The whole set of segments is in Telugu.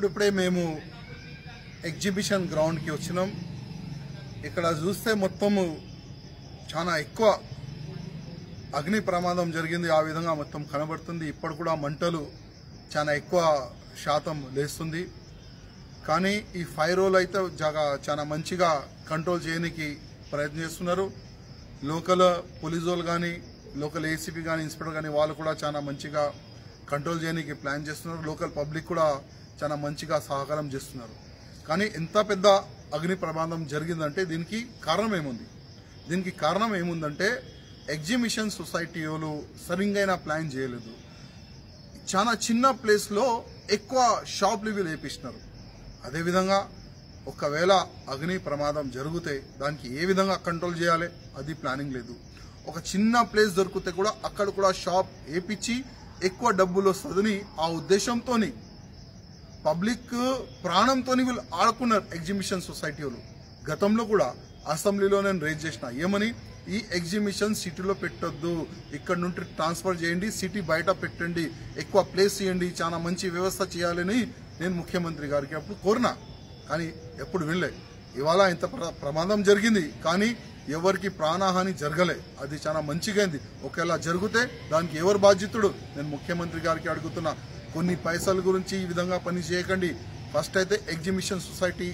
ఇప్పుడే మేము ఎగ్జిబిషన్ గ్రౌండ్ కి వచ్చినాం. ఇక్కడ చూస్తే మొత్తము చాలా ఎక్కువ అగ్ని ప్రమాదం జరిగింది. ఆ విధంగా మొత్తం కనబడుతుంది. ఇప్పుడు కూడా మంటలు చాలా ఎక్కువ శాతం లేస్తుంది. కానీ ఈ ఫైర్ రోల్ అయితే చాలా మంచిగా కంట్రోల్ చేయడానికి ప్రయత్నం చేస్తున్నారు. లోకల్ పోలీసు వాళ్ళు కానీ, లోకల్ ఏసీపీ కానీ, ఇన్స్పెక్టర్ కానీ వాళ్ళు కూడా చాలా మంచిగా కంట్రోల్ చేయడానికి ప్లాన్ చేస్తున్నారు. లోకల్ పబ్లిక్ కూడా చాలా మంచిగా సహకారం చేస్తున్నారు. కానీ ఎంత పెద్ద అగ్ని ప్రమాదం జరిగిందంటే దీనికి కారణం ఏముందంటే ఎగ్జిబిషన్ సొసైటీ వాళ్ళు సరిగ్గా ప్లాన్ చేయలేదు. చాలా చిన్న ప్లేస్లో ఎక్కువ షాప్ లివిలు వేపిస్తున్నారు. అదేవిధంగా ఒకవేళ అగ్ని ప్రమాదం జరిగితే దానికి ఏ విధంగా కంట్రోల్ చేయాలి అది ప్లానింగ్ లేదు. ఒక చిన్న ప్లేస్ దొరికితే కూడా అక్కడ కూడా షాప్ వేపించి ఎక్కువ డబ్బులు వస్తుందని ఆ ఉద్దేశంతో పబ్లిక్ ప్రాణంతో వీళ్ళు ఆడుకున్నారు ఎగ్జిబిషన్ సొసైటీ వాళ్ళు. గతంలో కూడా అసెంబ్లీలో నేను రేజ్ చేసిన ఏమని, ఈ ఎగ్జిబిషన్ సిటీలో పెట్టొద్దు, ఇక్కడ నుండి ట్రాన్స్ఫర్ చేయండి, సిటీ బయట పెట్టండి, ఎక్కువ ప్లేస్ ఇవ్వండి, చాలా మంచి వ్యవస్థ చేయాలని నేను ముఖ్యమంత్రి గారికి అప్పుడు కోరినా. కానీ ఎప్పుడు వినలే. ఇవాళ ఇంత ప్రమాదం జరిగింది కానీ ఎవరికి ప్రాణహాని జరగలే. అది చాలా మంచిగా అయింది. ఒకవేళ జరిగితే దానికి ఎవరు బాధ్యతుడు నేను ముఖ్యమంత్రి గారికి అడుగుతున్నా. కొన్ని పైసల గురించి ఈ విధంగా పని చేయకండి. ఫస్ట్ అయితే ఎగ్జిబిషన్ సొసైటీ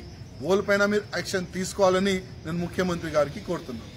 ఓల్ పైన మీరు యాక్షన్ తీసుకోవాలని నేను ముఖ్యమంత్రి గారికి కోరుతున్నాను.